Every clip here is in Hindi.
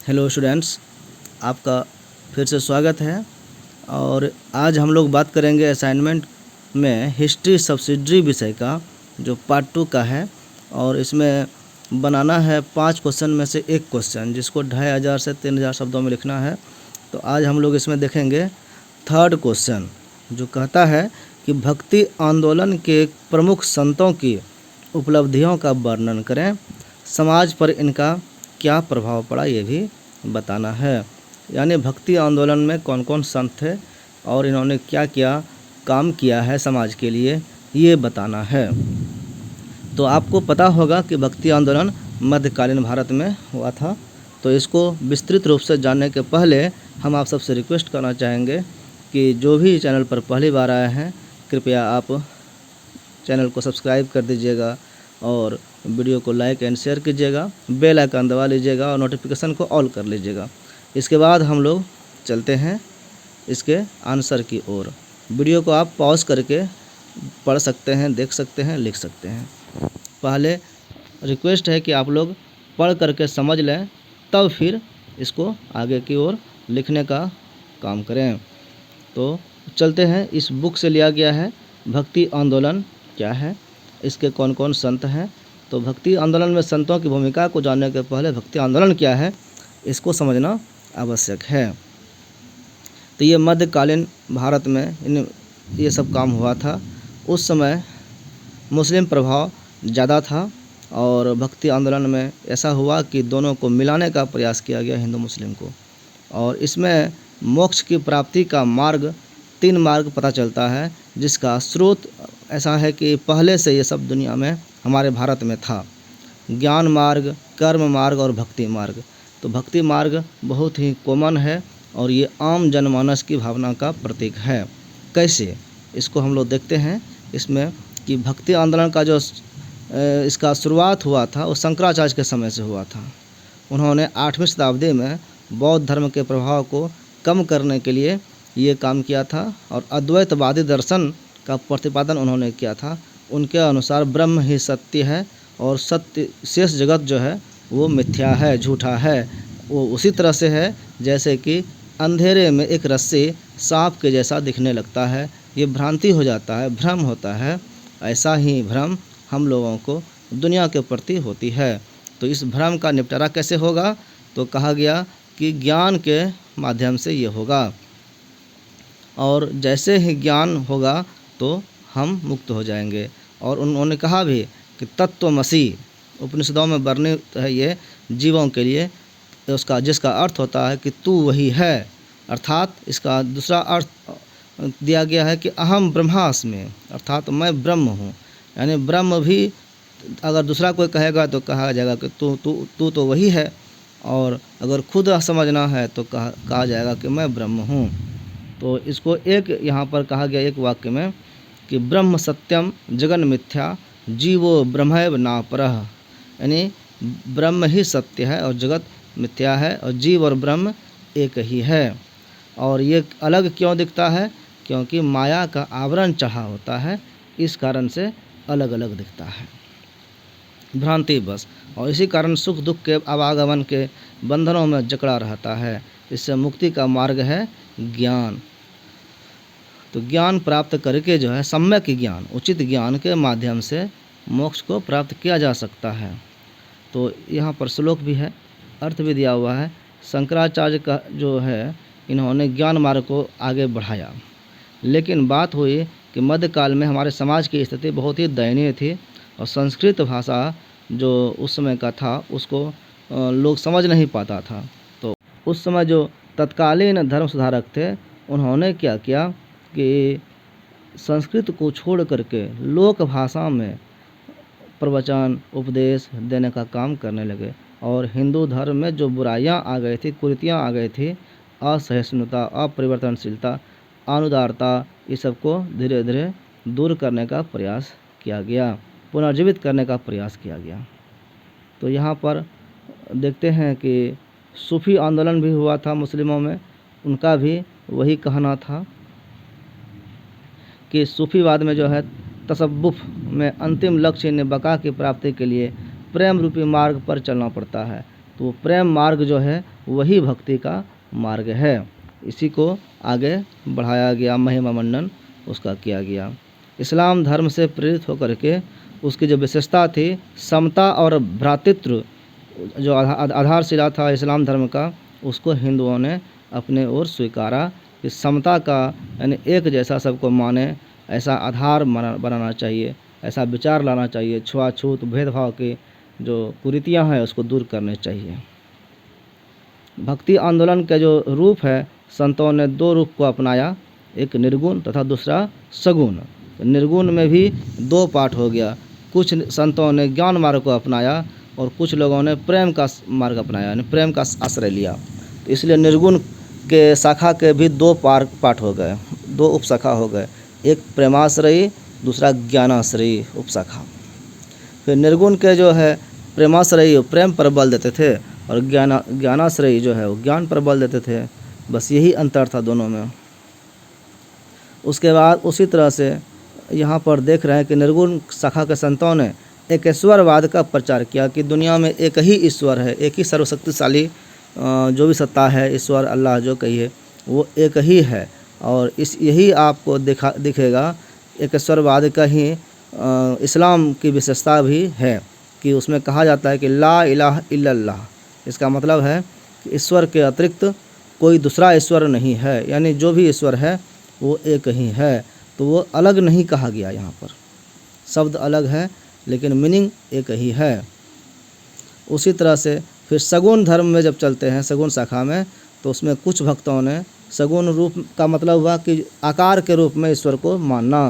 हेलो स्टूडेंट्स, आपका फिर से स्वागत है। और आज हम लोग बात करेंगे असाइनमेंट में हिस्ट्री सब्सिडरी विषय का, जो पार्ट 2 का है। और इसमें बनाना है 5 क्वेश्चन में से एक क्वेश्चन, जिसको 2500 से 3000 शब्दों में लिखना है। तो आज हम लोग इसमें देखेंगे थर्ड क्वेश्चन, जो कहता है कि भक्ति आंदोलन के प्रमुख संतों की उपलब्धियों का वर्णन करें, समाज पर इनका क्या प्रभाव पड़ा ये भी बताना है। यानी भक्ति आंदोलन में कौन कौन संत थे और इन्होंने क्या क्या काम किया है समाज के लिए, ये बताना है। तो आपको पता होगा कि भक्ति आंदोलन मध्यकालीन भारत में हुआ था। तो इसको विस्तृत रूप से जानने के पहले हम आप सबसे रिक्वेस्ट करना चाहेंगे कि जो भी चैनल पर पहली बार आए हैं, कृपया आप चैनल को सब्सक्राइब कर दीजिएगा और वीडियो को लाइक एंड शेयर कीजिएगा, बेल आइकन दबा लीजिएगा और नोटिफिकेशन को ऑल कर लीजिएगा। इसके बाद हम लोग चलते हैं इसके आंसर की ओर। वीडियो को आप पॉज करके पढ़ सकते हैं, देख सकते हैं, लिख सकते हैं। पहले रिक्वेस्ट है कि आप लोग पढ़ करके समझ लें, तब फिर इसको आगे की ओर लिखने का काम करें। तो चलते हैं, इस बुक से लिया गया है भक्ति आंदोलन क्या है, इसके कौन कौन संत हैं। तो भक्ति आंदोलन में संतों की भूमिका को जानने के पहले भक्ति आंदोलन क्या है इसको समझना आवश्यक है। तो ये मध्यकालीन भारत में ये सब काम हुआ था। उस समय मुस्लिम प्रभाव ज़्यादा था और भक्ति आंदोलन में ऐसा हुआ कि दोनों को मिलाने का प्रयास किया गया, हिंदू मुस्लिम को। और इसमें मोक्ष की प्राप्ति का मार्ग, 3 मार्ग पता चलता है, जिसका स्रोत ऐसा है कि पहले से ये सब दुनिया में हमारे भारत में था। ज्ञान मार्ग, कर्म मार्ग और भक्ति मार्ग। तो भक्ति मार्ग बहुत ही कॉमन है और ये आम जनमानस की भावना का प्रतीक है। कैसे, इसको हम लोग देखते हैं इसमें कि भक्ति आंदोलन का जो इसका शुरुआत हुआ था वो शंकराचार्य के समय से हुआ था। उन्होंने 8वीं शताब्दी में बौद्ध धर्म के प्रभाव को कम करने के लिए ये काम किया था और अद्वैतवादी दर्शन का प्रतिपादन उन्होंने किया था। उनके अनुसार ब्रह्म ही सत्य है और सत्य शेष जगत जो है वो मिथ्या है, झूठा है। वो उसी तरह से है जैसे कि अंधेरे में एक रस्सी सांप के जैसा दिखने लगता है, ये भ्रांति हो जाता है, भ्रम होता है। ऐसा ही भ्रम हम लोगों को दुनिया के प्रति होती है। तो इस भ्रम का निपटारा कैसे होगा? तो कहा गया कि ज्ञान के माध्यम से ये होगा, और जैसे ही ज्ञान होगा तो हम मुक्त हो जाएंगे। और उन्होंने कहा भी कि तत्वमसि उपनिषदों में वर्णित है ये जीवों के लिए, उसका जिसका अर्थ होता है कि तू वही है। अर्थात इसका दूसरा अर्थ दिया गया है कि अहम ब्रह्मास्मि, अर्थात मैं ब्रह्म हूँ। यानी ब्रह्म भी अगर दूसरा कोई कहेगा तो कहा जाएगा कि तू तो वही है, और अगर खुद समझना है तो कहा जाएगा कि मैं ब्रह्म हूँ। तो इसको एक यहाँ पर कहा गया एक वाक्य में कि ब्रह्म सत्यम जगन मिथ्या जीवो ब्रह्मैव नापरः। यानी ब्रह्म ही सत्य है और जगत मिथ्या है, और जीव और ब्रह्म एक ही है। और ये अलग क्यों दिखता है? क्योंकि माया का आवरण चढ़ा होता है, इस कारण से अलग अलग दिखता है, भ्रांति बस। और इसी कारण सुख दुख के आवागमन के बंधनों में जकड़ा रहता है। इससे मुक्ति का मार्ग है ज्ञान। तो ज्ञान प्राप्त करके जो है सम्यक ज्ञान, उचित ज्ञान के माध्यम से मोक्ष को प्राप्त किया जा सकता है। तो यहाँ पर श्लोक भी है, अर्थ भी दिया हुआ है। शंकराचार्य का जो है, इन्होंने ज्ञान मार्ग को आगे बढ़ाया, लेकिन बात हुई कि मध्यकाल में हमारे समाज की स्थिति बहुत ही दयनीय थी और संस्कृत भाषा जो उस समय का था उसको लोग समझ नहीं पाता था। तो उस समय जो तत्कालीन धर्म सुधारक थे, उन्होंने क्या किया कि संस्कृत को छोड़ करके लोक भाषा में प्रवचन उपदेश देने का काम करने लगे। और हिंदू धर्म में जो बुराइयां आ गई थी, कुरीतियां आ गई थी, असहिष्णुता, अपरिवर्तनशीलता, अनुदारता, इस सब को धीरे धीरे दूर करने का प्रयास किया गया, पुनर्जीवित करने का प्रयास किया गया। तो यहाँ पर देखते हैं कि सूफी आंदोलन भी हुआ था मुस्लिमों में। उनका भी वही कहना था कि सूफीवाद में जो है तसव्वुफ में अंतिम लक्ष्य ने बका की प्राप्ति के लिए प्रेम रूपी मार्ग पर चलना पड़ता है। तो वो प्रेम मार्ग जो है वही भक्ति का मार्ग है। इसी को आगे बढ़ाया गया, महिमा मंडन उसका किया गया। इस्लाम धर्म से प्रेरित होकर के उसकी जो विशेषता थी समता और भ्रातृत्व, जो आधारशिला था इस्लाम धर्म का, उसको हिंदुओं ने अपने ओर स्वीकारा कि समता का यानी एक जैसा सबको माने, ऐसा आधार बनाना चाहिए, ऐसा विचार लाना चाहिए। छुआछूत भेदभाव की जो कुरीतियाँ हैं उसको दूर करने चाहिए। भक्ति आंदोलन के जो रूप है, संतों ने दो रूप को अपनाया, एक निर्गुण तथा दूसरा सगुण। निर्गुण में भी दो पार्ट हो गया, कुछ संतों ने ज्ञान मार्ग को अपनाया और कुछ लोगों ने प्रेम का मार्ग अपनाया, यानी प्रेम का आश्रय लिया। तो इसलिए निर्गुण के शाखा के भी दो पार्ट हो गए, दो उपशाखा हो गए, एक प्रेमाश्रयी, दूसरा ज्ञानाश्रयी उपशाखा। फिर निर्गुण के जो है प्रेमाश्रयी प्रेम पर बल देते थे और ज्ञानाश्रयी जो है वो ज्ञान पर बल देते थे, बस यही अंतर था दोनों में। उसके बाद उसी तरह से यहाँ पर देख रहे हैं कि निर्गुण शाखा के संतों ने एक ईश्वरवाद का प्रचार किया कि दुनिया में एक ही ईश्वर है, एक ही सर्वशक्तिशाली जो भी सत्ता है, ईश्वर अल्लाह जो कहिए वो एक ही है। और यही आपको दिखेगा एक ईश्वरवाद का ही इस्लाम की विशेषता भी है कि उसमें कहा जाता है कि ला इलाहा इल्लल्लाह। इसका मतलब है कि ईश्वर के अतिरिक्त कोई दूसरा ईश्वर नहीं है, यानी जो भी ईश्वर है वो एक ही है। तो वो अलग नहीं कहा गया, यहाँ पर शब्द अलग है लेकिन मीनिंग एक ही है। उसी तरह से फिर सगुण धर्म में जब चलते हैं, सगुण शाखा में, तो उसमें कुछ भक्तों ने सगुण रूप का मतलब हुआ कि आकार के रूप में ईश्वर को मानना।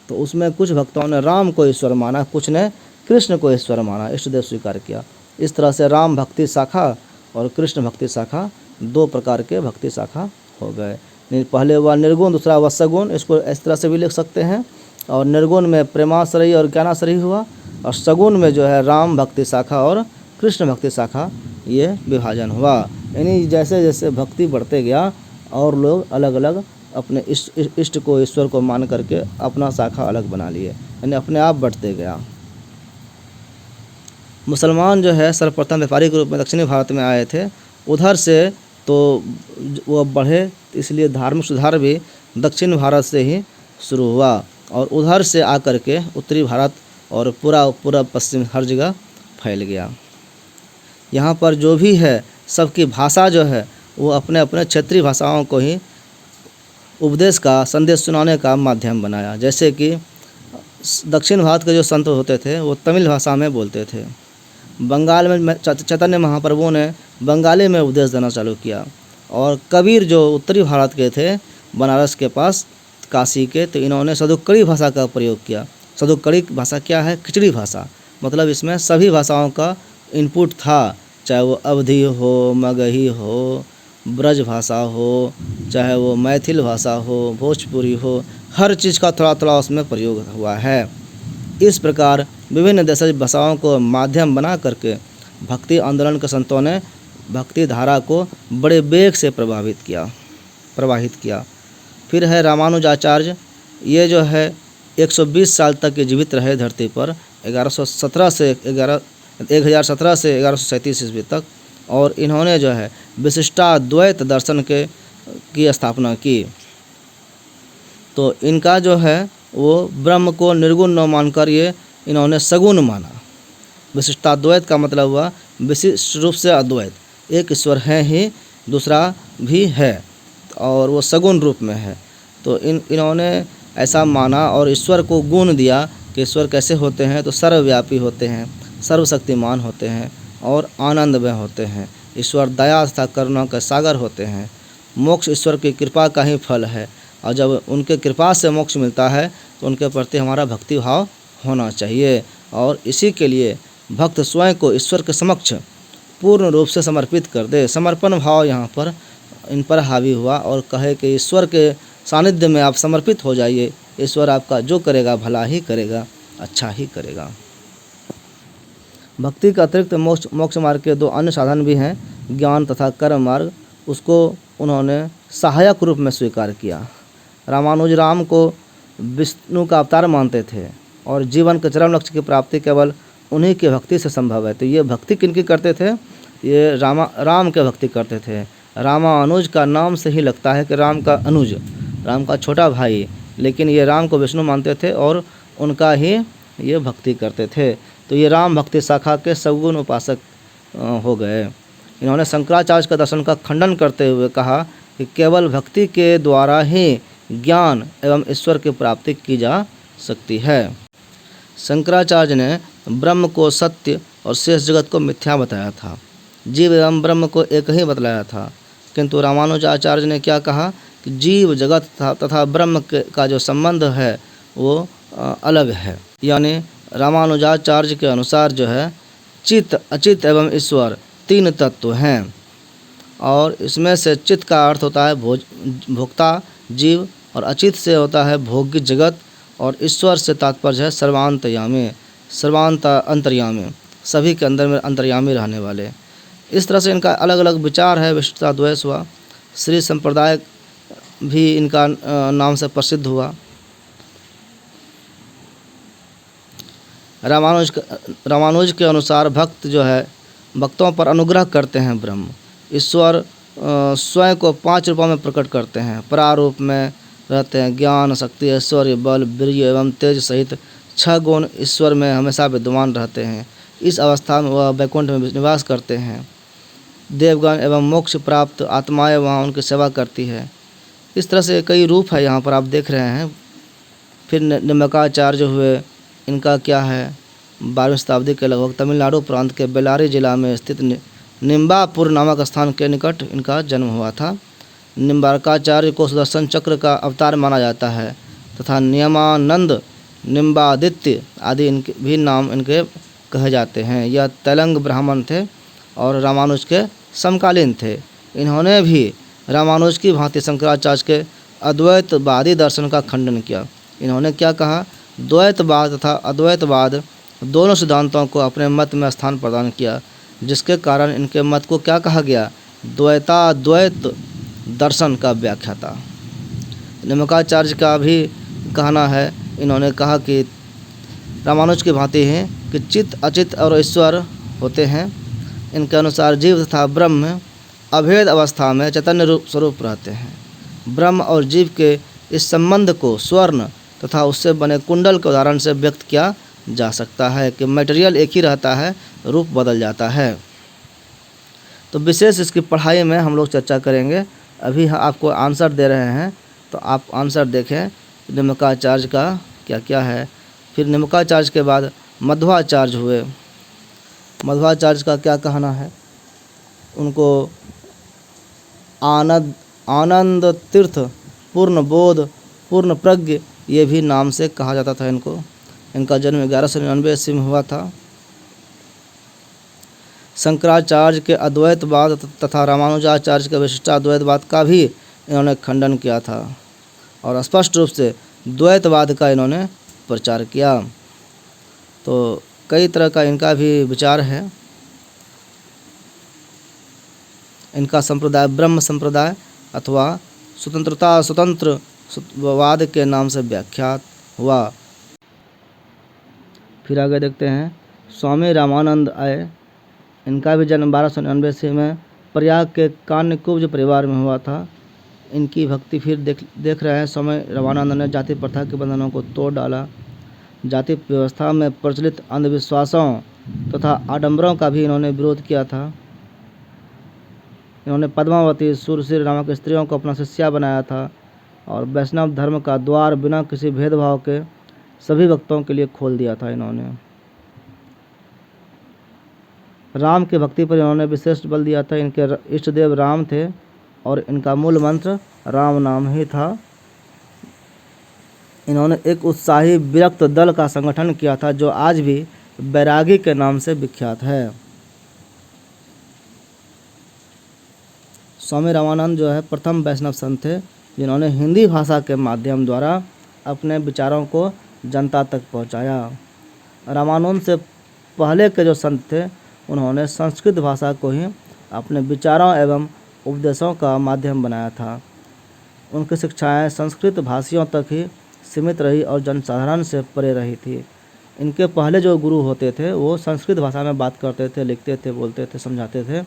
तो उसमें कुछ भक्तों ने राम को ईश्वर माना, कुछ ने कृष्ण को ईश्वर माना, इष्टदेव स्वीकार किया। इस तरह से राम भक्ति शाखा और कृष्ण भक्ति शाखा दो प्रकार के भक्ति शाखा हो गए। पहले हुआ निर्गुण, दूसरा हुआ सगुण, इसको इस तरह से भी लिख सकते हैं। और निर्गुण में प्रेमाश्रयी और ज्ञानाश्रयी हुआ, और सगुण में जो है राम भक्ति शाखा और कृष्ण भक्ति शाखा ये विभाजन हुआ। यानी जैसे जैसे भक्ति बढ़ते गया और लोग अलग अलग अपने इष्ट को, ईश्वर को मान करके अपना शाखा अलग बना लिए, यानी अपने आप बढ़ते गया। मुसलमान जो है सर्वप्रथम व्यापारिक रूप में दक्षिणी भारत में आए थे, उधर से तो वो बढ़े, इसलिए धार्मिक सुधार भी दक्षिण भारत से ही शुरू हुआ और उधर से आकर के उत्तरी भारत और पूरा पश्चिम हर जगह फैल गया। यहाँ पर जो भी है सबकी भाषा जो है वो अपने अपने क्षेत्रीय भाषाओं को ही उपदेश का, संदेश सुनाने का माध्यम बनाया। जैसे कि दक्षिण भारत के जो संत होते थे वो तमिल भाषा में बोलते थे, बंगाल में चैतन्य महाप्रभु ने बंगाली में उपदेश देना चालू किया, और कबीर जो उत्तरी भारत के थे, बनारस के पास काशी के, तो इन्होंने सदुक्कड़ी भाषा का प्रयोग किया। सदुक्कड़ी भाषा क्या है? खिचड़ी भाषा, मतलब इसमें सभी भाषाओं का इनपुट था, चाहे वो अवधी हो, मगही हो, ब्रज भाषा हो, चाहे वो मैथिल भाषा हो, भोजपुरी हो, हर चीज़ का थोड़ा थोड़ा उसमें प्रयोग हुआ है। इस प्रकार विभिन्न देशज भाषाओं को माध्यम बना करके भक्ति आंदोलन के संतों ने भक्ति धारा को बड़े वेग से प्रवाहित किया। फिर है रामानुजाचार्य, ये जो है 120 साल तक ये जीवित रहे धरती पर, 1117 से 1137 ईस्वी तक, और इन्होंने जो है विशिष्टाद्वैत दर्शन की स्थापना की। तो इनका जो है वो ब्रह्म को निर्गुण न मानकर ये इन्होंने सगुण माना। विशिष्टाद्वैत का मतलब हुआ विशिष्ट रूप से अद्वैत, एक ईश्वर है ही, दूसरा भी है और वो सगुण रूप में है। तो इन्होंने ऐसा माना और ईश्वर को गुण दिया कि ईश्वर कैसे होते हैं, तो सर्वव्यापी होते हैं, सर्वशक्तिमान होते हैं और आनंदमय होते हैं। ईश्वर दया तथा करुणा के सागर होते हैं। मोक्ष ईश्वर की कृपा का ही फल है, और जब उनके कृपा से मोक्ष मिलता है तो उनके प्रति हमारा भक्ति भाव होना चाहिए। और इसी के लिए भक्त स्वयं को ईश्वर के समक्ष पूर्ण रूप से समर्पित कर दे। समर्पण भाव यहाँ पर इन पर हावी हुआ और कहे कि ईश्वर के सानिध्य में आप समर्पित हो जाइए, ईश्वर आपका जो करेगा भला ही करेगा, अच्छा ही करेगा। भक्ति के अतिरिक्त मोक्ष मार्ग के दो अन्य साधन भी हैं, ज्ञान तथा कर्म मार्ग, उसको उन्होंने सहायक रूप में स्वीकार किया। रामानुज राम को विष्णु का अवतार मानते थे और जीवन के चरम लक्ष्य की प्राप्ति केवल उन्हीं की भक्ति से संभव है। तो ये भक्ति किनकी करते थे? ये राम के भक्ति करते थे। रामानुज का नाम से ही लगता है कि राम का अनुज, राम का छोटा भाई, लेकिन ये राम को विष्णु मानते थे और उनका ही ये भक्ति करते थे। तो ये राम भक्ति शाखा के सगुण उपासक हो गए। इन्होंने शंकराचार्य का दर्शन का खंडन करते हुए कहा कि केवल भक्ति के द्वारा ही ज्ञान एवं ईश्वर की प्राप्ति की जा सकती है। शंकराचार्य ने ब्रह्म को सत्य और शेष जगत को मिथ्या बताया था, जीव एवं ब्रह्म को एक ही बतलाया था। किंतु रामानुजाचार्य ने क्या कहा कि जीव जगत तथा ब्रह्म का जो संबंध है वो अलग है। यानी रामानुजाचार्य के अनुसार जो है चित्त, अचित एवं ईश्वर तीन तत्व हैं, और इसमें से चित्त का अर्थ होता है भोक्ता जीव, और अचित से होता है भोग्य जगत, और ईश्वर से तात्पर्य है सर्वांतर्यामी, अंतर्यामी, सभी के अंदर में अंतर्यामी रहने वाले। इस तरह से इनका अलग अलग विचार है। विशिष्टाद्वैत हुआ, श्री संप्रदाय भी इनका नाम से प्रसिद्ध हुआ। रामानुज के अनुसार भक्त जो है भक्तों पर अनुग्रह करते हैं। ब्रह्म ईश्वर स्वयं को 5 रूपों में प्रकट करते हैं। परारूप में रहते हैं, ज्ञान, शक्ति, ऐश्वर्य, बल, वीर्य एवं तेज सहित 6 गुण ईश्वर में हमेशा विद्यमान रहते हैं। इस अवस्था में वह वैकुंठ में निवास करते हैं। देवगण एवं मोक्ष प्राप्त आत्माएं वहाँ उनकी सेवा करती है। इस तरह से कई रूप है यहाँ पर आप देख रहे हैं। फिर निम्बकाचार्य हुए, इनका क्या है 12वीं शताब्दी के लगभग तमिलनाडु प्रांत के बेल्लारी जिला में स्थित निम्बापुर नामक स्थान के निकट इनका जन्म हुआ था। निम्बार्काचार्य को सुदर्शन चक्र का अवतार माना जाता है तथा नियमानंद, निम्बादित्य आदि इनके भी नाम इनके कहे जाते हैं। यह तेलंग ब्राह्मण थे और रामानुज के समकालीन थे। इन्होंने भी रामानुज की भांति शंकराचार्य के अद्वैतवादी दर्शन का खंडन किया। इन्होंने क्या कहा, द्वैतवाद तथा अद्वैतवाद दोनों सिद्धांतों को अपने मत में स्थान प्रदान किया, जिसके कारण इनके मत को क्या कहा गया, द्वैताद्वैत दर्शन का व्याख्याता। निम्बार्काचार्य का भी कहना है, इन्होंने कहा कि रामानुज की भांति है कि चित्त, अचित और ईश्वर होते हैं। इनके अनुसार जीव तथा ब्रह्म अभेद अवस्था में चैतन्य रूप स्वरूप रहते हैं। ब्रह्म और जीव के इस संबंध को स्वर्ण तथा उससे बने कुंडल के उदाहरण से व्यक्त किया जा सकता है कि मटेरियल एक ही रहता है, रूप बदल जाता है। तो विशेष इसकी पढ़ाई में हम लोग चर्चा करेंगे। अभी आपको आंसर दे रहे हैं, तो आप आंसर देखें निम्बार्काचार्य का क्या क्या है। फिर निम्बार्काचार्य के बाद मध्वाचार्य हुए। मध्वाचार्य का क्या कहना है, उनको आनंद तीर्थ, पूर्ण बोध, पूर्ण प्रज्ञ ये भी नाम से कहा जाता था इनको। इनका जन्म 1199 ईस्वी में हुआ था। शंकराचार्य के अद्वैतवाद तथा रामानुजाचार्य के विशिष्टाद्वैतवाद का भी इन्होंने खंडन किया था और स्पष्ट रूप से द्वैतवाद का इन्होंने प्रचार किया। तो कई तरह का इनका भी विचार है। इनका संप्रदाय ब्रह्म संप्रदाय अथवा स्वतंत्रवाद के नाम से व्याख्यात हुआ। फिर आगे देखते हैं स्वामी रामानंद आए। इनका भी जन्म 1299 ईस्वी में प्रयाग के कान्यकुब्ज परिवार में हुआ था। इनकी भक्ति फिर देख रहे हैं। स्वामी रामानंद ने जाति प्रथा के बंधनों को तोड़ डाला। जाति व्यवस्था में प्रचलित अंधविश्वासों तथा आडंबरों का भी इन्होंने विरोध किया था। इन्होंने पद्मावती, सुरसिर नामक स्त्रियों को अपना शिष्या बनाया था और वैष्णव धर्म का द्वार बिना किसी भेदभाव के सभी भक्तों के लिए खोल दिया था। इन्होंने राम की भक्ति पर इन्होंने विशेष बल दिया था। इनके इष्ट देव राम थे और इनका मूल मंत्र राम नाम ही था। इन्होंने एक उत्साही विरक्त दल का संगठन किया था जो आज भी बैरागी के नाम से विख्यात है। स्वामी रामानंद जो है प्रथम वैष्णव संत थे जिन्होंने हिंदी भाषा के माध्यम द्वारा अपने विचारों को जनता तक पहुंचाया। रामानंद से पहले के जो संत थे उन्होंने संस्कृत भाषा को ही अपने विचारों एवं उपदेशों का माध्यम बनाया था। उनकी शिक्षाएं संस्कृत भाषियों तक ही सीमित रही और जनसाधारण से परे रही थी। इनके पहले जो गुरु होते थे वो संस्कृत भाषा में बात करते थे, लिखते थे, बोलते थे, समझाते थे।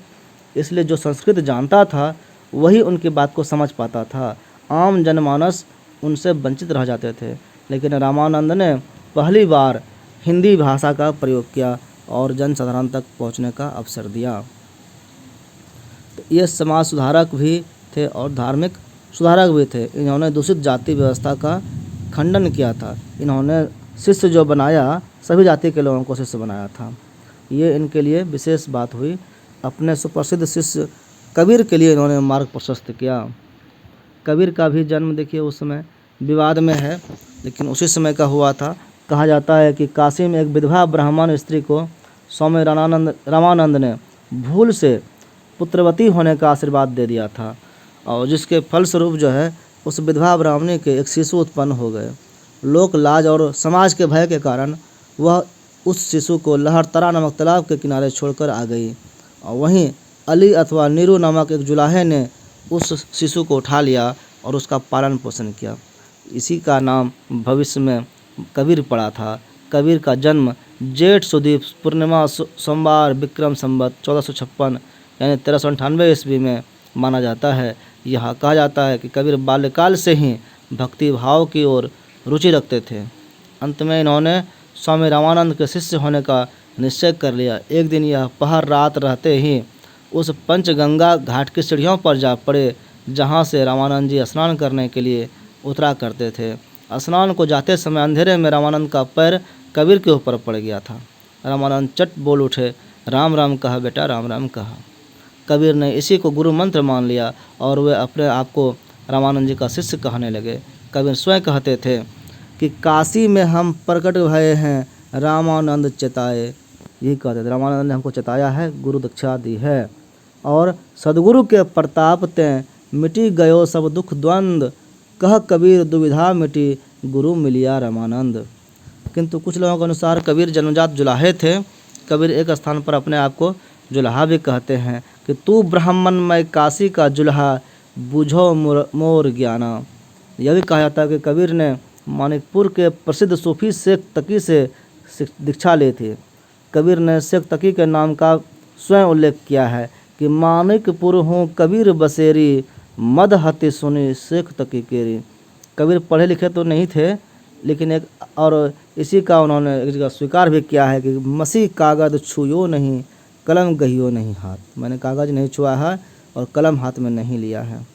इसलिए जो संस्कृत जानता था वही उनकी बात को समझ पाता था। आम जनमानस उनसे वंचित रह जाते थे। लेकिन रामानंद ने पहली बार हिंदी भाषा का प्रयोग किया और जनसाधारण तक पहुंचने का अवसर दिया। तो ये समाज सुधारक भी थे और धार्मिक सुधारक भी थे। इन्होंने दूषित जाति व्यवस्था का खंडन किया था। इन्होंने शिष्य जो बनाया सभी जाति के लोगों को शिष्य बनाया था। ये इनके लिए विशेष बात हुई। अपने सुप्रसिद्ध शिष्य कबीर के लिए इन्होंने मार्ग प्रशस्त किया। कबीर का भी जन्म देखिए उस समय विवाद में है, लेकिन उसी समय का हुआ था। कहा जाता है कि काशी में एक विधवा ब्राह्मण स्त्री को स्वामी रामानंद ने भूल से पुत्रवती होने का आशीर्वाद दे दिया था, और जिसके फलस्वरूप जो है उस विधवा ब्राह्मणी के एक शिशु उत्पन्न हो गए। लोक लाज और समाज के भय के कारण वह उस शिशु को लहरतरा नामक तालाब के किनारे छोड़कर आ गई, और वहीं अली अथवा नीरू नामक एक जुलाहे ने उस शिशु को उठा लिया और उसका पालन पोषण किया। इसी का नाम भविष्य में कबीर पड़ा था। कबीर का जन्म जेठ सुदी पूर्णिमा सोमवार विक्रम संवत 1456 यानी 1398 ईस्वी में माना जाता है। यह कहा जाता है कि कबीर बाल्यकाल से ही भक्ति भाव की ओर रुचि रखते थे। अंत में इन्होंने स्वामी रामानंद के शिष्य होने का निश्चय कर लिया। एक दिन यह पहर रात रहते ही उस पंचगंगा घाट की सीढ़ियों पर जा पड़े, जहाँ से रामानंद जी स्नान करने के लिए उतरा करते थे। स्नान को जाते समय अंधेरे में रामानंद का पैर कबीर के ऊपर पड़ गया था। रामानंद चट बोल उठे, राम राम कहा बेटा, राम राम कहा। कबीर ने इसी को गुरु मंत्र मान लिया और वे अपने आप को रामानंद जी का शिष्य कहने लगे। कबीर स्वयं कहते थे कि काशी में हम प्रकट भये हैं, रामानंद चेताए। यही कहते थे, रामानंद ने हमको चेताया है, गुरु दीक्षा दी है। और सदगुरु के प्रताप ते मिटी गयो सब दुख द्वंद, कह कबीर दुविधा मिटी, गुरु मिलिया रामानंद। किंतु कुछ लोगों के अनुसार कबीर जन्मजात जुलाहे थे। कबीर एक स्थान पर अपने आप को जुलाहा भी कहते हैं कि तू ब्राह्मण मैं काशी का जुलाहा, बुझो मोर ज्ञाना। यह भी कहा जाता है कि कबीर ने मानिकपुर के प्रसिद्ध सूफी शेख तकी से दीक्षा ली थी। कबीर ने शेख तकी के नाम का स्वयं उल्लेख किया है कि मानिकपुर हूँ कबीर बसेरी, मद हति सुनी शेख तकी केरी। कबीर पढ़े लिखे तो नहीं थे, लेकिन एक और इसी का उन्होंने एक जगह स्वीकार भी किया है कि मसीह कागज छुयो नहीं, कलम गहियो नहीं हाथ। मैंने कागज़ नहीं छुआ है और कलम हाथ में नहीं लिया है।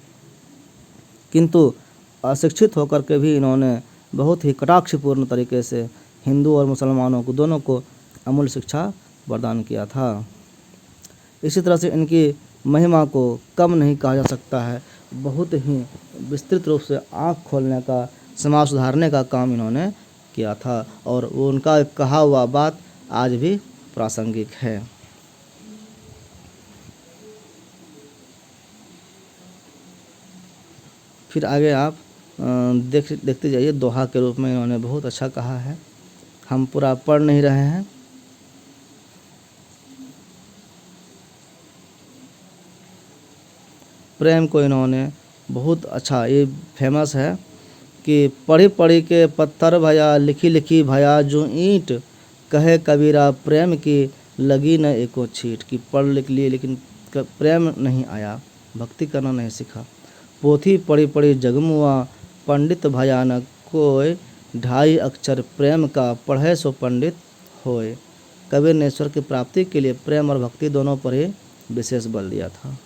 किंतु अशिक्षित होकर के भी इन्होंने बहुत ही कटाक्षपूर्ण तरीके से हिंदू और मुसलमानों को दोनों को अमूल्य शिक्षा प्रदान किया था। इसी तरह से इनकी महिमा को कम नहीं कहा जा सकता है। बहुत ही विस्तृत रूप से आँख खोलने का, समाज सुधारने का काम इन्होंने किया था, और वो उनका कहा हुआ बात आज भी प्रासंगिक है। फिर आगे आप देखते जाइए। दोहा के रूप में इन्होंने बहुत अच्छा कहा है, हम पूरा पढ़ नहीं रहे हैं। प्रेम को इन्होंने बहुत अच्छा, ये फेमस है कि पढ़ी पढ़ी के पत्थर भया, लिखी लिखी भया जो ईंट, कहे कबीरा प्रेम की लगी न एको छीट। कि पढ़ लिख लिए लेकिन प्रेम नहीं आया, भक्ति करना नहीं सीखा। पोथी पढ़ी पढ़ी जगमुआ, पंडित भया न कोय, ढाई अक्षर प्रेम का पढ़े सो पंडित होए। कबीर ने ईश्वर की प्राप्ति के लिए प्रेम और भक्ति दोनों पर ही विशेष बल दिया था।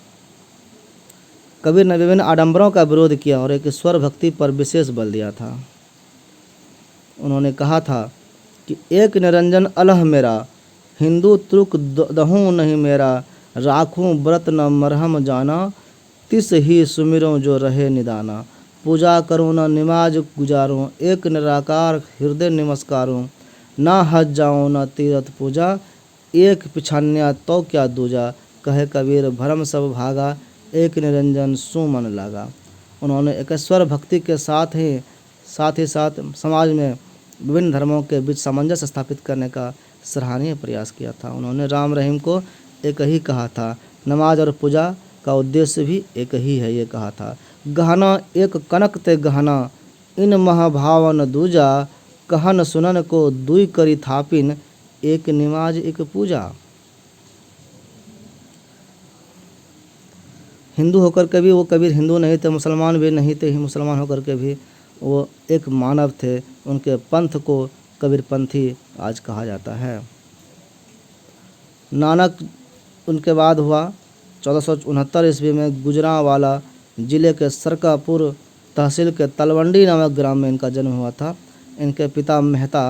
कबीर ने विभिन्न आडंबरों का विरोध किया और एक ईश्वर भक्ति पर विशेष बल दिया था। उन्होंने कहा था कि एक निरंजन अलह मेरा, हिंदू तुर्क दहूँ नहीं मेरा, राखूं व्रत न मरहम जाना, तिस ही सुमिरों जो रहे निदाना। पूजा करूँ न निमाज गुजारूँ, एक निराकार हृदय नमस्कारूँ, ना हज जाऊँ न तीरथ पूजा, एक पिछान्या तो क्या दूजा। कहे कबीर भरम सब भागा, एक निरंजन सुमन लागा। उन्होंने एकेश्वर भक्ति के साथ ही समाज में विभिन्न धर्मों के बीच सामंजस्य स्थापित करने का सराहनीय प्रयास किया था। उन्होंने राम रहीम को एक ही कहा था। नमाज और पूजा का उद्देश्य भी एक ही है, ये कहा था। गहना एक कनक ते गहना, इन महाभावन दूजा, कहन सुनन को दुई करी थापिन, एक निमाज एक पूजा। हिंदू होकर के भी वो कबीर हिंदू नहीं थे, मुसलमान भी नहीं थे, मुसलमान होकर के भी वो एक मानव थे। उनके पंथ को कबीरपंथी आज कहा जाता है। नानक उनके बाद हुआ 1469 ईस्वी में गुजरांवाला जिले के सरकापुर तहसील के तलवंडी नामक ग्राम में इनका जन्म हुआ था। इनके पिता मेहता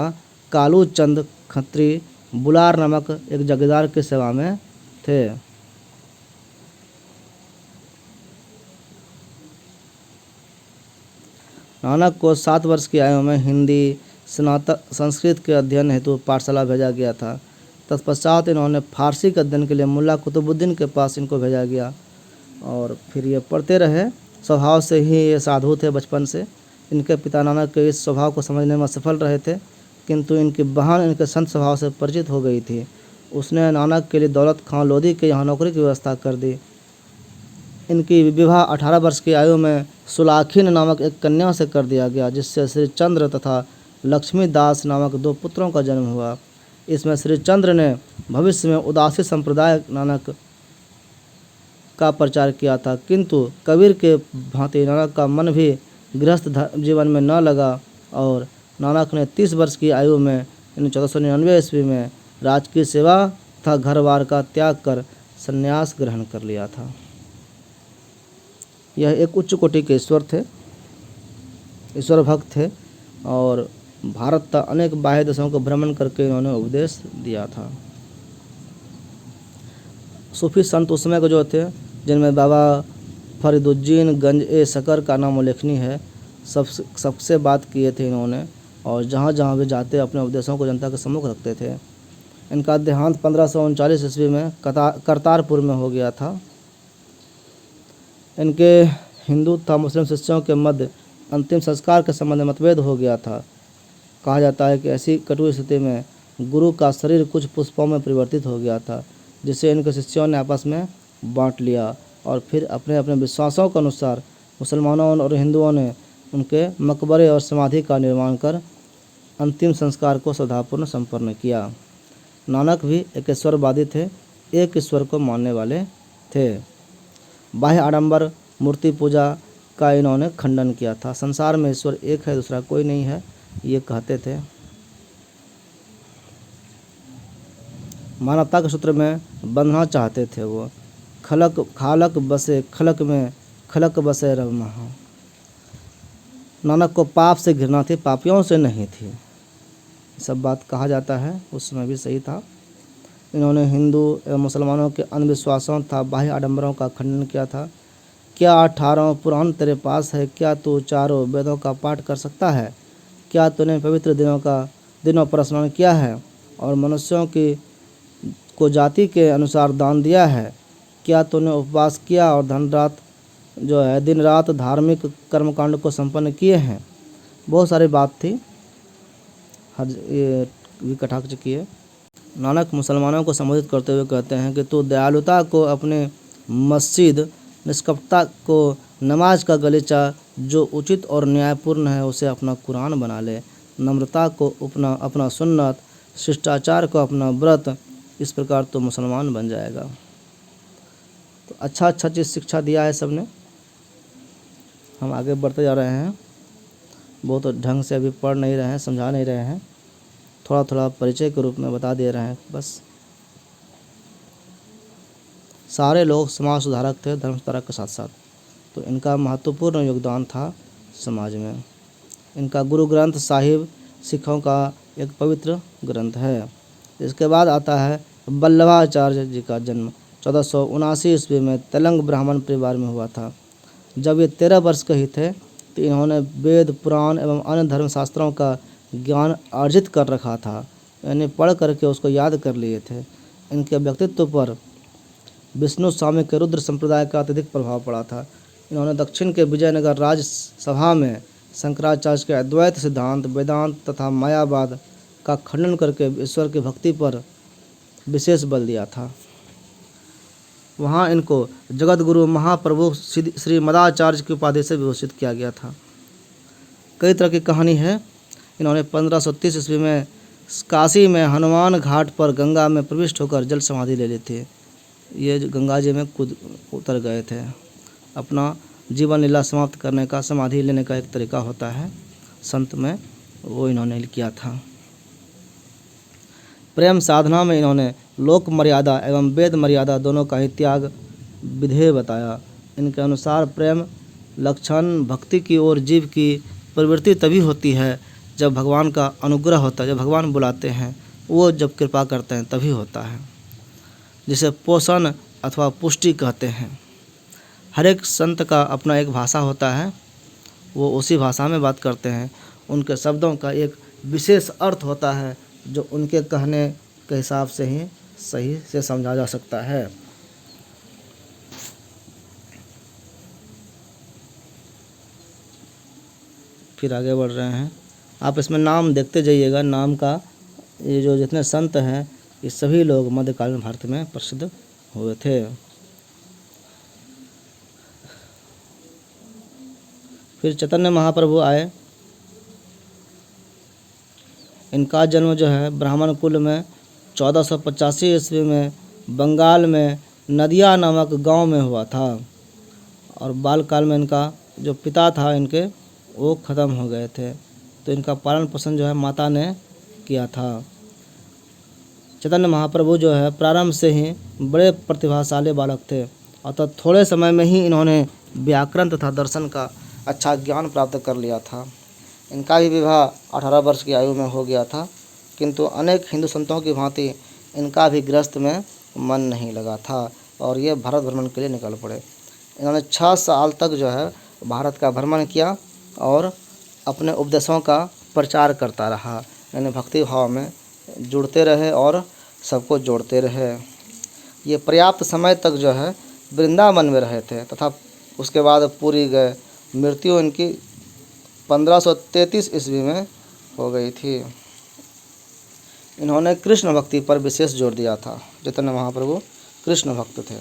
कालू चंद खत्री बुलार नामक एक जगीरदार की सेवा में थे। नानक को 7 वर्ष की आयु में हिंदी, स्नातक संस्कृत के अध्ययन हेतु पाठशाला भेजा गया था। तत्पश्चात इन्होंने फारसी के अध्ययन के लिए मुल्ला कुतुबुद्दीन के पास इनको भेजा गया और फिर ये पढ़ते रहे। स्वभाव से ही ये साधु थे बचपन से। इनके पिता नानक के इस स्वभाव को समझने में सफल रहे थे, किंतु इनकी बहन इनके संत स्वभाव से परिचित हो गई थी। उसने नानक के लिए दौलत खां लोधी के यहाँ नौकरी की व्यवस्था कर दी। इनकी विवाह 18 वर्ष की आयु में सुलाखिन नामक एक कन्या से कर दिया गया, जिससे श्री चंद्र तथा लक्ष्मी दास नामक 2 पुत्रों का जन्म हुआ। इसमें श्री चंद्र ने भविष्य में उदासी संप्रदाय नानक का प्रचार किया था, किंतु कबीर के भांति नानक का मन भी गृहस्थ जीवन में न लगा और नानक ने 30 वर्ष की आयु में 1499 ईस्वी में राजकीय सेवा तथा घर बार का त्याग कर संन्यास ग्रहण कर लिया था। यह एक उच्च कोटि के ईश्वर थे, ईश्वर भक्त थे और भारत तक अनेक बाह्य देशों को भ्रमण करके इन्होंने उपदेश दिया था। सूफी संत उस समय के जो थे, जिनमें बाबा फरीदुद्दीन गंज ए शकर का नाम उल्लेखनीय है, सबसे बात किए थे इन्होंने और जहाँ जहाँ भी जाते अपने उपदेशों को जनता के सम्मुख रखते थे। इनका देहांत 1539 ईस्वी में करतारपुर में हो गया था। इनके हिंदू तथा मुस्लिम शिष्यों के मध्य अंतिम संस्कार के संबंध में मतभेद हो गया था। कहा जाता है कि ऐसी कठोर स्थिति में गुरु का शरीर कुछ पुष्पों में परिवर्तित हो गया था, जिसे इनके शिष्यों ने आपस में बांट लिया और फिर अपने अपने विश्वासों के अनुसार मुसलमानों और हिंदुओं ने उनके मकबरे और समाधि का निर्माण कर अंतिम संस्कार को श्रद्धापूर्ण संपन्न किया। नानक भी एक ईश्वरवादी थे, एक ईश्वर को मानने वाले थे। बाह्य आडंबर मूर्ति पूजा का इन्होंने खंडन किया था। संसार में ईश्वर एक है, दूसरा कोई नहीं है, ये कहते थे। मानवता के सूत्र में बंधना चाहते थे वो। खलक खालक बसे खलक में, खलक बसे रब महा। नानक को पाप से घृणा थी, पापियों से नहीं थी। सब बात कहा जाता है, उस समय भी सही था। इन्होंने हिंदू एवं मुसलमानों के अंधविश्वासों तथा बाह्य आडंबरों का खंडन किया था। क्या 18 पुराण तेरे पास है, क्या तू चारों वेदों का पाठ कर सकता है? क्या तूने पवित्र दिनों पर स्नान किया है और मनुष्यों को जाति के अनुसार दान दिया है? क्या तूने उपवास किया और दिन रात धार्मिक कर्मकांड को संपन्न किए हैं? बहुत सारी बात थी, ये भी कटाक्ष किए। नानक मुसलमानों को संबोधित करते हुए कहते हैं कि तू दयालुता को अपने मस्जिद, निष्कपटता को नमाज का गलीचा, जो उचित और न्यायपूर्ण है उसे अपना कुरान बना ले, नम्रता को अपना सुन्नत, शिष्टाचार को अपना व्रत, इस प्रकार तो मुसलमान बन जाएगा। तो अच्छा चीज़ शिक्षा दिया है सबने। हम आगे बढ़ते जा रहे हैं, बहुत ढंग से अभी पढ़ नहीं रहे हैं, समझा नहीं रहे हैं, थोड़ा थोड़ा परिचय के रूप में बता दे रहे हैं बस। सारे लोग समाज सुधारक थे, धर्म सुधारक के साथ साथ, तो इनका महत्वपूर्ण योगदान था समाज में। इनका गुरु ग्रंथ साहिब सिखों का एक पवित्र ग्रंथ है। इसके बाद आता है वल्लभाचार्य जी का जन्म 1479 ईस्वी में तेलंग ब्राह्मण परिवार में हुआ था। जब ये 13 वर्ष के ही थे तो इन्होंने वेद, पुराण एवं अन्य धर्मशास्त्रों का ज्ञान अर्जित कर रखा था, यानी पढ़ करके उसको याद कर लिए थे। इनके व्यक्तित्व पर विष्णु स्वामी के रुद्र संप्रदाय का अत्यधिक प्रभाव पड़ा था। इन्होंने दक्षिण के विजयनगर राज्यसभा में शंकराचार्य के अद्वैत सिद्धांत, वेदांत तथा मायावाद का खंडन करके ईश्वर की भक्ति पर विशेष बल दिया था। वहाँ इनको जगत गुरु महाप्रभु श्री मदाचार्य की उपाधि से विभूषित किया गया था। कई तरह की कहानी है। इन्होंने 1530 ईस्वी में काशी में हनुमान घाट पर गंगा में प्रविष्ट होकर जल समाधि ले ली थी। ये गंगा जी में कूद उतर गए थे। अपना जीवन लीला समाप्त करने का, समाधि लेने का एक तरीका होता है संत में, वो इन्होंने किया था। प्रेम साधना में इन्होंने लोक मर्यादा एवं वेद मर्यादा दोनों का ही त्याग विधेय बताया। इनके अनुसार प्रेम लक्षण भक्ति की ओर जीव की प्रवृत्ति तभी होती है जब भगवान का अनुग्रह होता है, जब भगवान बुलाते हैं, वो जब कृपा करते हैं तभी होता है, जिसे पोषण अथवा पुष्टि कहते हैं। हर एक संत का अपना एक भाषा होता है, वो उसी भाषा में बात करते हैं। उनके शब्दों का एक विशेष अर्थ होता है जो उनके कहने के हिसाब से ही सही से समझा जा सकता है। फिर आगे बढ़ रहे हैं। आप इसमें नाम देखते जाइएगा। नाम का ये जो जितने संत हैं ये सभी लोग मध्यकालीन भारत में प्रसिद्ध हुए थे। फिर चैतन्य महाप्रभु आए। इनका जन्म जो है ब्राह्मण कुल में 1485 ईस्वी में बंगाल में नदिया नामक गांव में हुआ था। और बालकाल में इनका जो पिता था इनके, वो ख़त्म हो गए थे, तो इनका पालन पोषण जो है माता ने किया था। चैतन्य महाप्रभु जो है प्रारंभ से ही बड़े प्रतिभाशाली बालक थे, अतः थोड़े समय में ही इन्होंने व्याकरण तथा दर्शन का अच्छा ज्ञान प्राप्त कर लिया था। इनका भी विवाह 18 वर्ष की आयु में हो गया था, किंतु अनेक हिंदू संतों की भांति इनका भी गृहस्थ में मन नहीं लगा था और ये भारत भ्रमण के लिए निकल पड़े। इन्होंने 6 साल तक जो है भारत का भ्रमण किया और अपने उपदेशों का प्रचार करता रहा। यानी भक्ति भाव में जुड़ते रहे और सबको जोड़ते रहे। ये पर्याप्त समय तक जो है वृंदावन में रहे थे तथा उसके बाद पुरी गए। मृत्यु इनकी 1533 ईस्वी में हो गई थी। इन्होंने कृष्ण भक्ति पर विशेष जोर दिया था। चैतन्य महाप्रभु कृष्ण भक्त थे।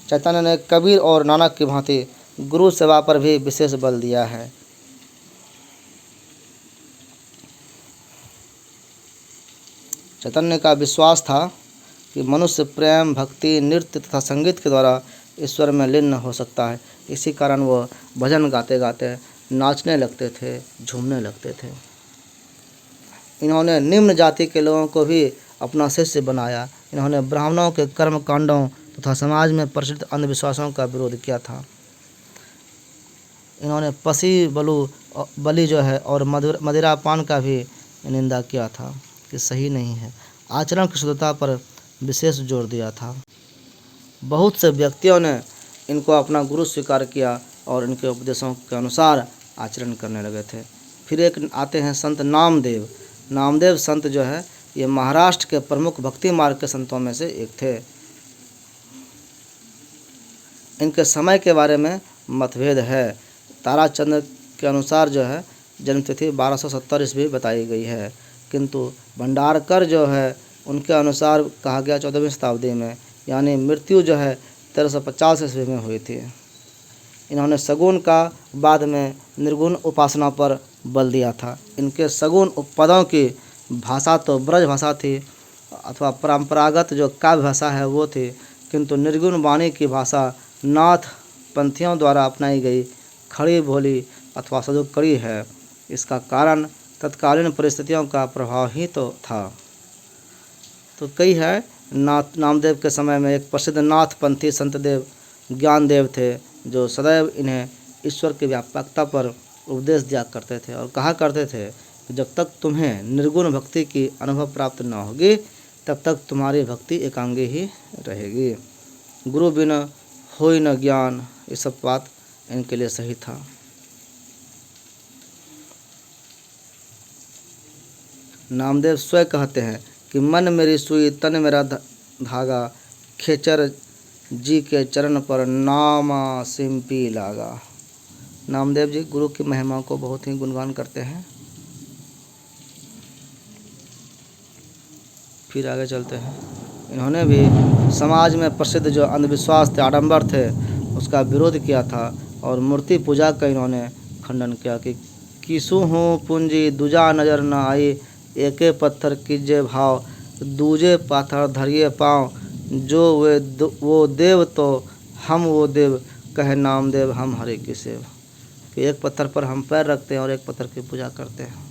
चैतन्य ने कबीर और नानक की भांति गुरु सेवा पर भी विशेष बल दिया है। चैतन्य का विश्वास था कि मनुष्य प्रेम, भक्ति, नृत्य तथा संगीत के द्वारा ईश्वर में लीन हो सकता है। इसी कारण वो भजन गाते गाते नाचने लगते थे, झूमने लगते थे। इन्होंने निम्न जाति के लोगों को भी अपना शिष्य बनाया। इन्होंने ब्राह्मणों के कर्म कांडों तथा समाज में प्रचलित अंधविश्वासों का विरोध किया था। इन्होंने पसी बलि जो है और मदिरापान का भी निंदा किया था कि सही नहीं है। आचरण की शुद्धता पर विशेष जोर दिया था। बहुत से व्यक्तियों ने इनको अपना गुरु स्वीकार किया और इनके उपदेशों के अनुसार आचरण करने लगे थे। फिर एक आते हैं संत नामदेव। नामदेव संत जो है ये महाराष्ट्र के प्रमुख भक्ति मार्ग के संतों में से एक थे। इनके समय के बारे में मतभेद है। ताराचंद्र के अनुसार जो है जन्मतिथि 1270 ईस्वी बताई गई है, किंतु भंडारकर जो है उनके अनुसार कहा गया 14वीं शताब्दी में, यानी मृत्यु जो है 1350 ईस्वी में हुई थी। इन्होंने सगुण का बाद में निर्गुण उपासना पर बल दिया था। इनके सगुण पदों की भाषा तो ब्रज भाषा थी अथवा परंपरागत जो काव्य भाषा है वो थी, किंतु निर्गुण वाणी की भाषा नाथ पंथियों द्वारा अपनाई गई खड़ी बोली अथवा सदुक्कड़ी है। इसका कारण तत्कालीन परिस्थितियों का प्रभाव ही तो था। तो कई है नामदेव के समय में एक प्रसिद्ध नाथ पंथी संतदेव ज्ञानदेव थे, जो सदैव इन्हें ईश्वर की व्यापकता पर उपदेश दिया करते थे और कहा करते थे कि जब तक तुम्हें निर्गुण भक्ति की अनुभव प्राप्त न होगी तब तक तुम्हारी भक्ति एकांगी ही रहेगी। गुरु बिना होई न ज्ञान, ये सब बात इनके लिए सही था। नामदेव स्वयं कहते हैं कि मन मेरी सुई तन मेरा धागा, खेचर जी के चरण पर नामा सिंपी लागा। नामदेव जी गुरु की महिमा को बहुत ही गुणगान करते हैं। फिर आगे चलते हैं। इन्होंने भी समाज में प्रसिद्ध जो अंधविश्वास थे, आडंबर थे, उसका विरोध किया था और मूर्ति पूजा का इन्होंने खंडन किया कि किसु हूँ पूंजी दूजा नजर न आई, एके पत्थर कीजे भाव, दूजे पाथर धरिए पाँव, जो वो देव तो हम वो देव, कहे नामदेव हम हरि की सेव। कि एक पत्थर पर हम पैर रखते हैं और एक पत्थर की पूजा करते हैं।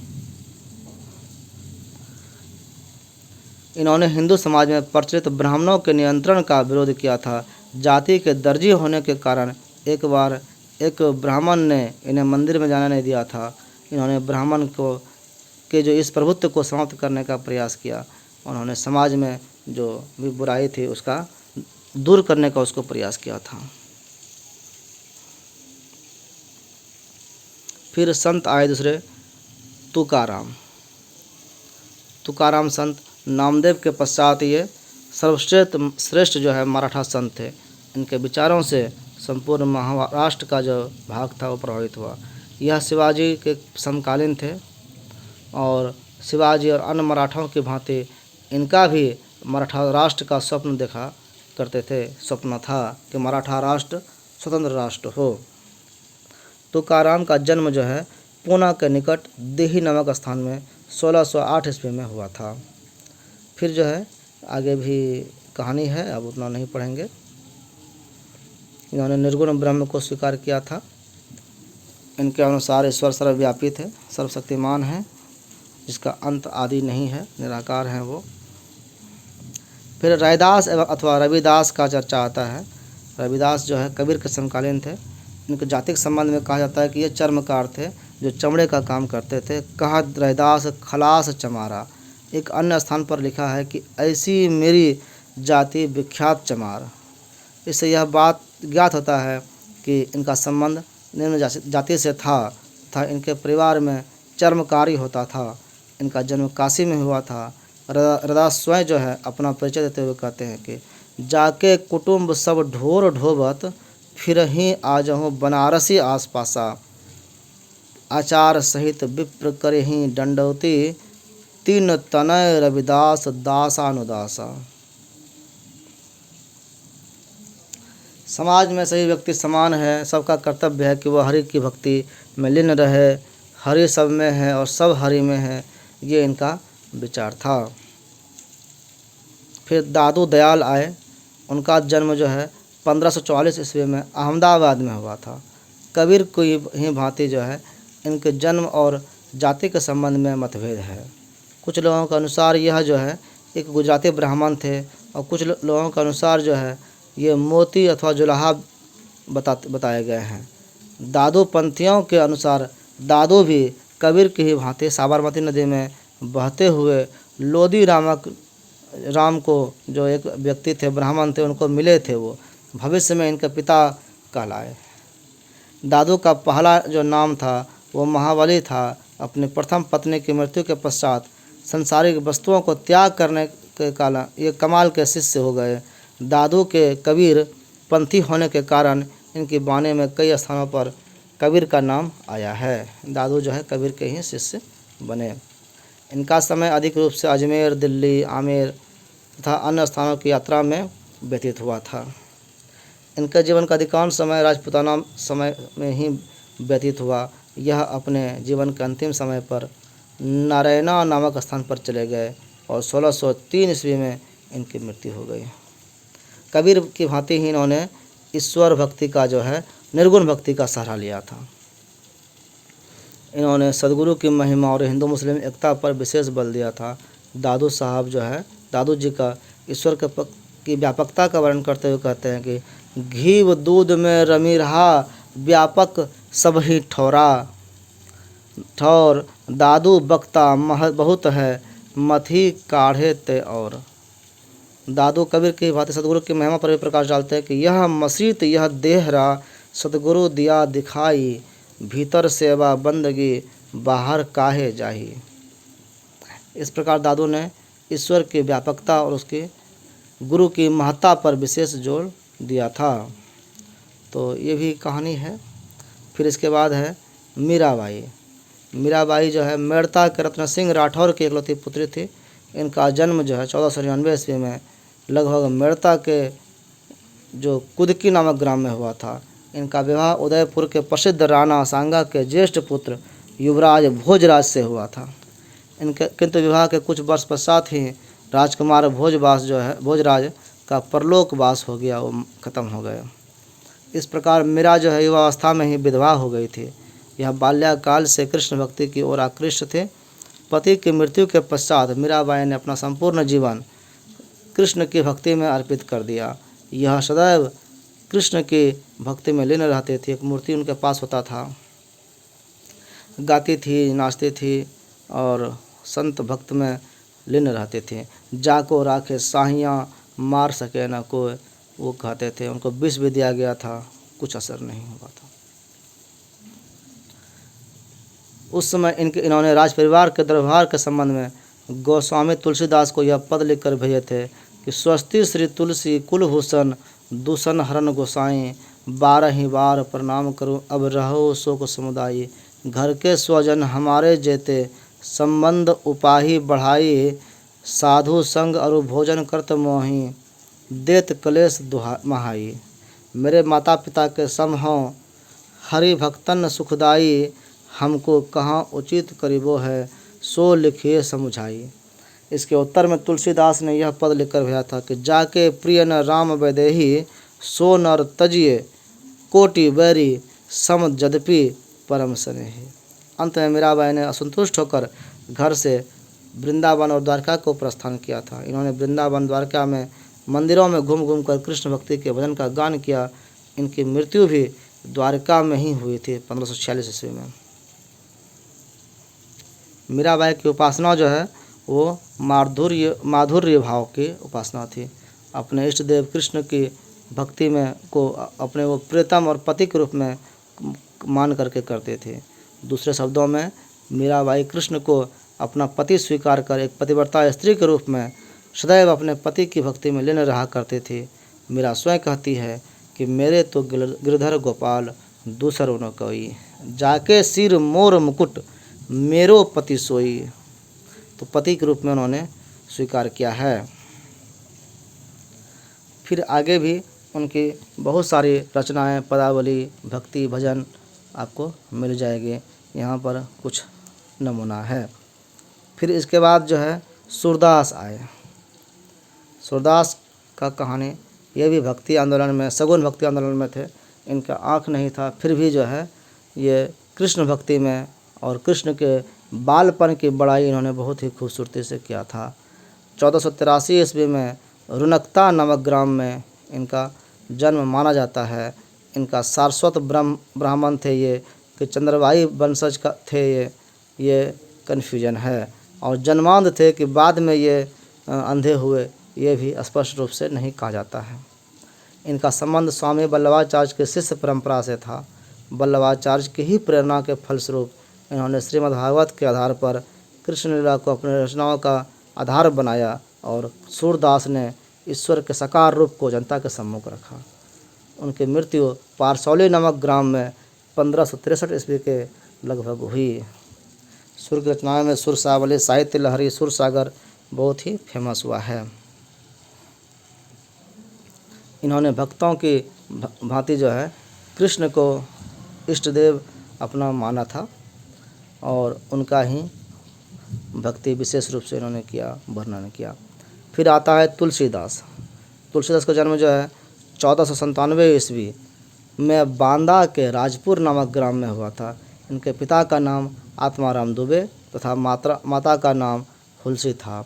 इन्होंने हिंदू समाज में प्रचलित ब्राह्मणों के नियंत्रण का विरोध किया था। जाति के दर्जी होने के कारण एक बार एक ब्राह्मण ने इन्हें मंदिर में जाने नहीं दिया था। इन्होंने ब्राह्मण को के जो इस प्रभुत्व को समाप्त करने का प्रयास किया। उन्होंने समाज में जो भी बुराई थी उसका दूर करने का उसको प्रयास किया था। फिर संत आए दूसरे, तुकाराम। तुकाराम संत नामदेव के पश्चात ये श्रेष्ठ जो है मराठा संत थे। इनके विचारों से संपूर्ण महाराष्ट्र का जो भाग था वो प्रभावित हुआ। यह शिवाजी के समकालीन थे और शिवाजी और अन्य मराठाओं की भांति इनका भी मराठा राष्ट्र का स्वप्न देखा करते थे। स्वप्न था कि मराठा राष्ट्र स्वतंत्र राष्ट्र हो। तुकाराम का जन्म जो है पूना के निकट देही नामक स्थान में 1608 ईस्वी में हुआ था। फिर जो है आगे भी कहानी है, अब उतना नहीं पढ़ेंगे। इन्होंने निर्गुण ब्रह्म को स्वीकार किया था। इनके अनुसार ईश्वर सर्वव्यापी थे, सर्वशक्तिमान है, जिसका अंत आदि नहीं है, निराकार हैं वो। फिर रैदास एवं अथवा रविदास का चर्चा आता है। रविदास जो है कबीर के समकालीन थे। इनके जातिक संबंध में कहा जाता है कि ये चर्मकार थे जो चमड़े का काम करते थे। कहा रैदास खलास चमारा। एक अन्य स्थान पर लिखा है कि ऐसी मेरी जाति विख्यात चमार। इससे यह बात ज्ञात होता है कि इनका संबंध निम्न जाति से था। इनके परिवार में चर्मकारी होता था। इनका जन्म काशी में हुआ था। रैदास स्वयं जो है अपना परिचय देते हुए कहते हैं कि जाके कुटुंब सब ढोर ढोबत, फिर ही आजहूँ बनारसी आसपासा, आचार सहित विप्र करे ही दंडवती, तीन तनय रविदास दासानुदासा। समाज में सभी व्यक्ति समान है। सबका कर्तव्य है कि वह हरि की भक्ति में लीन रहे। हरि सब में है और सब हरि में है, ये इनका विचार था। फिर दादू दयाल आए। उनका जन्म जो है 1544 ईस्वी में अहमदाबाद में हुआ था। कबीर को ही भांति जो है इनके जन्म और जाति के संबंध में मतभेद है। कुछ लोगों के अनुसार यह जो है एक गुजराती ब्राह्मण थे और कुछ लोगों के अनुसार जो है ये मोती अथवा जुलाहा बताए गए हैं। दादू पंथियों के अनुसार दादू भी कबीर की ही भांति साबरमती नदी में बहते हुए लोधी राम को जो एक व्यक्ति थे, ब्राह्मण थे, उनको मिले थे। वो भविष्य में इनके पिता कहलाए। दादू का पहला जो नाम था वो महाबली था। अपनी प्रथम पत्नी की मृत्यु के पश्चात संसारिक वस्तुओं को त्याग करने के कारण ये कमाल के शिष्य हो गए। दादू के कबीर पंथी होने के कारण इनकी वाणी में कई स्थानों पर कबीर का नाम आया है। दादू जो है कबीर के ही शिष्य बने। इनका समय अधिक रूप से अजमेर, दिल्ली, आमेर तथा अन्य स्थानों की यात्रा में व्यतीत हुआ था। इनके जीवन का अधिकांश समय राजपूताना समय में ही व्यतीत हुआ। यह अपने जीवन के अंतिम समय पर नारायणा नामक स्थान पर चले गए और 1603 ईस्वी में इनकी मृत्यु हो गई। कबीर की भांति ही इन्होंने ईश्वर भक्ति का जो है निर्गुण भक्ति का सहारा लिया था। इन्होंने सदगुरु की महिमा और हिंदू मुस्लिम एकता पर विशेष बल दिया था। दादू साहब जो है दादू जी का ईश्वर की व्यापकता का वर्णन करते हुए कहते हैं कि घी व दूध में रमी रहा, व्यापक सब ही ठौर, दादू बक्ता बहुत है, मथी काढ़े ते और। दादू कबीर की भांति सदगुरु की महिमा पर भी प्रकाश डालते हैं कि यह मसीत यह देहरा, सदगुरु दिया दिखाई, भीतर सेवा बंदगी, बाहर काहे जाही। इस प्रकार दादू ने ईश्वर की व्यापकता और उसके गुरु की महत्ता पर विशेष जोर दिया था। तो ये भी कहानी है। फिर इसके बाद है मीराबाई। मीराबाई जो है मेड़ता के रत्न सिंह राठौर की इकलौती पुत्री थी। इनका जन्म जो है 1499 ईस्वी में लगभग मेड़ता के जो कुदकी नामक ग्राम में हुआ था। इनका विवाह उदयपुर के प्रसिद्ध राणा सांगा के ज्येष्ठ पुत्र युवराज भोजराज से हुआ था। इनके किंतु विवाह के कुछ वर्ष पश्चात ही राजकुमार भोजराज का परलोकवास हो गया, वो खत्म हो गया। इस प्रकार मीरा युवावस्था में ही विधवा हो गई थी। यह बाल्यकाल से कृष्ण भक्ति की ओर आकृष्ट थे। पति की मृत्यु के पश्चात मीराबाई ने अपना संपूर्ण जीवन कृष्ण की भक्ति में अर्पित कर दिया। यह सदैव कृष्ण की भक्ति में लीन रहते थे। एक मूर्ति उनके पास होता था, गाती थी, नाचती थी और संत भक्त में लीन रहते थे। जाको राखे साहियाँ, मार सके न कोई, वो कहते थे। उनको विष भी दिया गया था, कुछ असर नहीं हुआ था। उस समय इन्होंने राज परिवार के दुर्व्यवहार के संबंध में गोस्वामी तुलसीदास को यह पद लिखकर भेजे थे कि स्वस्ति श्री तुलसी कुलभूषण दूषण हरण गोसाई, 12 ही बार प्रणाम करूं अब रहो शोक समुदायी। घर के स्वजन हमारे जेते, संबंध उपाही बढ़ाई, साधु संग अरु भोजन करत मोही, देत कलेश महाई। मेरे माता पिता के सम हों, हरि भक्तन सुखदाई, हमको कहाँ उचित करीबो है, सो लिखिए समुझाई। इसके उत्तर में तुलसीदास ने यह पद लिखकर भेजा था कि जाके प्रिय न राम वैदेही, सो नर तजिए कोटि बैरी, सम जदपि परम स्नेही। अंत में मीराबाई ने असंतुष्ट होकर घर से वृंदावन और द्वारका को प्रस्थान किया था। इन्होंने वृंदावन द्वारका में मंदिरों में घूम घूम कर कृष्ण भक्ति के भजन का गान किया। इनकी मृत्यु भी द्वारका में ही हुई थी 1546 ईस्वी में। मीराबाई की उपासना वो माधुर्य भाव की उपासना थी। अपने इष्ट देव कृष्ण की भक्ति में को अपने वो प्रियतम और पति के रूप में मान करके करते थे। दूसरे शब्दों में मीराबाई कृष्ण को अपना पति स्वीकार कर एक पतिव्रता स्त्री के रूप में सदैव अपने पति की भक्ति में लीन रहा करते थे। मीरा स्वयं कहती है कि मेरे तो गिरधर गोपाल दूसर न कोई, जाके सिर मोर मुकुट मेरो पति सोई। तो पति के रूप में उन्होंने स्वीकार किया है। फिर आगे भी उनकी बहुत सारी रचनाएं, पदावली, भक्ति, भजन आपको मिल जाएंगे। यहाँ पर कुछ नमूना है। फिर इसके बाद सूरदास आए। सूरदास का कहानी, ये भी भक्ति आंदोलन में, सगुन भक्ति आंदोलन में थे। इनका आँख नहीं था, फिर भी ये कृष्ण भक्ति में और कृष्ण के बालपन की बड़ाई इन्होंने बहुत ही खूबसूरती से किया था। 1483 ईस्वी में रुनकता नामक ग्राम में इनका जन्म माना जाता है। इनका सारस्वत ब्राह्मण थे ये कि चंद्रबाई वंशज का थे ये कन्फ्यूजन है। और जन्मांध थे कि बाद में ये अंधे हुए, ये भी स्पष्ट रूप से नहीं कहा जाता है। इनका संबंध स्वामी वल्लभाचार्य के शिष्य परंपरा से था। वल्लभाचार्य की ही प्रेरणा के फलस्वरूप इन्होंने श्रीमद् भागवत के आधार पर कृष्ण लीला को अपने रचनाओं का आधार बनाया और सूरदास ने ईश्वर के साकार रूप को जनता के सम्मुख रखा। उनकी मृत्यु पारसौली नामक ग्राम में 1563 ईस्वी के लगभग हुई। सुर की रचनाओं में सुरसावली, साहित्य लहरी, सुरसागर बहुत ही फेमस हुआ है। इन्होंने भक्तों की भांति कृष्ण को इष्ट देव अपना माना था और उनका ही भक्ति विशेष रूप से इन्होंने वर्णन किया। फिर आता है तुलसीदास। तुलसीदास का जन्म 1497 ईस्वी में बांदा के राजपुर नामक ग्राम में हुआ था। इनके पिता का नाम आत्माराम दुबे तथा माता का नाम हुलसी था।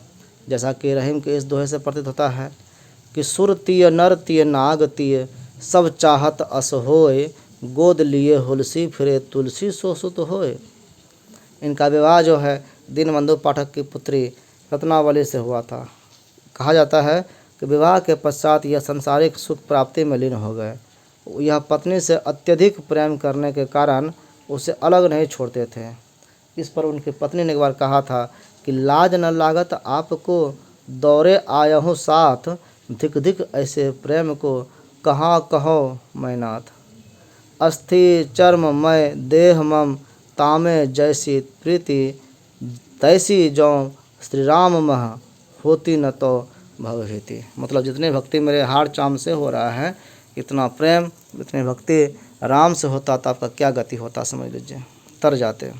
जैसा कि रहीम के इस दोहे से प्रतीत होता है कि सुर तिय नर तिय नाग तिय, सब चाहत अस होय, गोद लिए हुलसी फिरे तुलसी सो सुत होय। इनका विवाह दीनबंधु पाठक की पुत्री रत्नावली से हुआ था। कहा जाता है कि विवाह के पश्चात यह सांसारिक सुख प्राप्ति में लीन हो गए। यह पत्नी से अत्यधिक प्रेम करने के कारण उसे अलग नहीं छोड़ते थे। इस पर उनकी पत्नी ने एक बार कहा था कि लाज न लागत आपको, दौरे आयहूँ साथ, धिक धिक ऐसे प्रेम को कहाँ कहो मैनाथ। अस्थि चर्म मय देह मम, तामे जैसी प्रीति, तैसी जौ श्री राम मह, होती न तो भवभीति। मतलब जितनी भक्ति मेरे हाड़ चाम से हो रहा है, इतना प्रेम, इतनी भक्ति राम से होता तो आपका क्या गति होता, समझ लीजिए, तर जाते।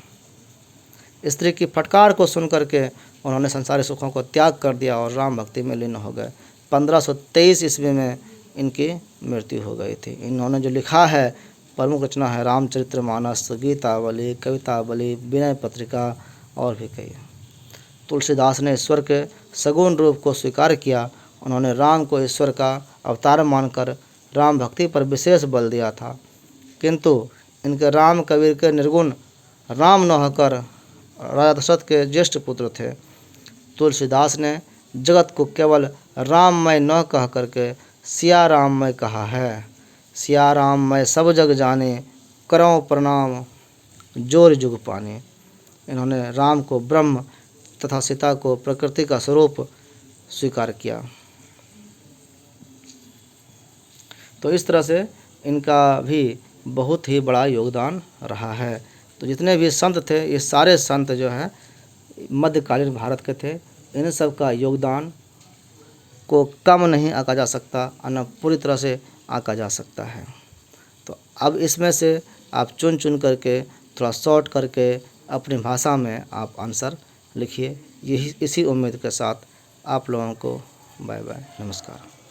स्त्री की फटकार को सुन करके उन्होंने संसारी सुखों को त्याग कर दिया और राम भक्ति में लीन हो गए। 1523 ईस्वी में इनकी मृत्यु हो गई थी। इन्होंने जो लिखा है प्रमुख रचना है रामचरितमानस, गीतावली, कवितावली, विनय पत्रिका और भी कई। तुलसीदास ने ईश्वर के सगुण रूप को स्वीकार किया। उन्होंने राम को ईश्वर का अवतार मानकर राम भक्ति पर विशेष बल दिया था, किंतु इनके राम कबीर के निर्गुण राम न होकर राजा दशरथ के ज्येष्ठ पुत्र थे। तुलसीदास ने जगत को केवल राममय न कह करके सिया राममय कहा है। सिया राममय सब जग जाने, करो प्रणाम जोर जुग पाने। इन्होंने राम को ब्रह्म तथा सीता को प्रकृति का स्वरूप स्वीकार किया। तो इस तरह से इनका भी बहुत ही बड़ा योगदान रहा है। तो जितने भी संत थे, ये सारे संत जो हैं मध्यकालीन भारत के थे। इन सब का योगदान को कम नहीं आंका जा सकता और न पूरी तरह से आंका जा सकता है। तो अब इसमें से आप चुन चुन करके थोड़ा शॉर्ट करके अपनी भाषा में आप आंसर लिखिए। यही इसी उम्मीद के साथ आप लोगों को बाय बाय, नमस्कार।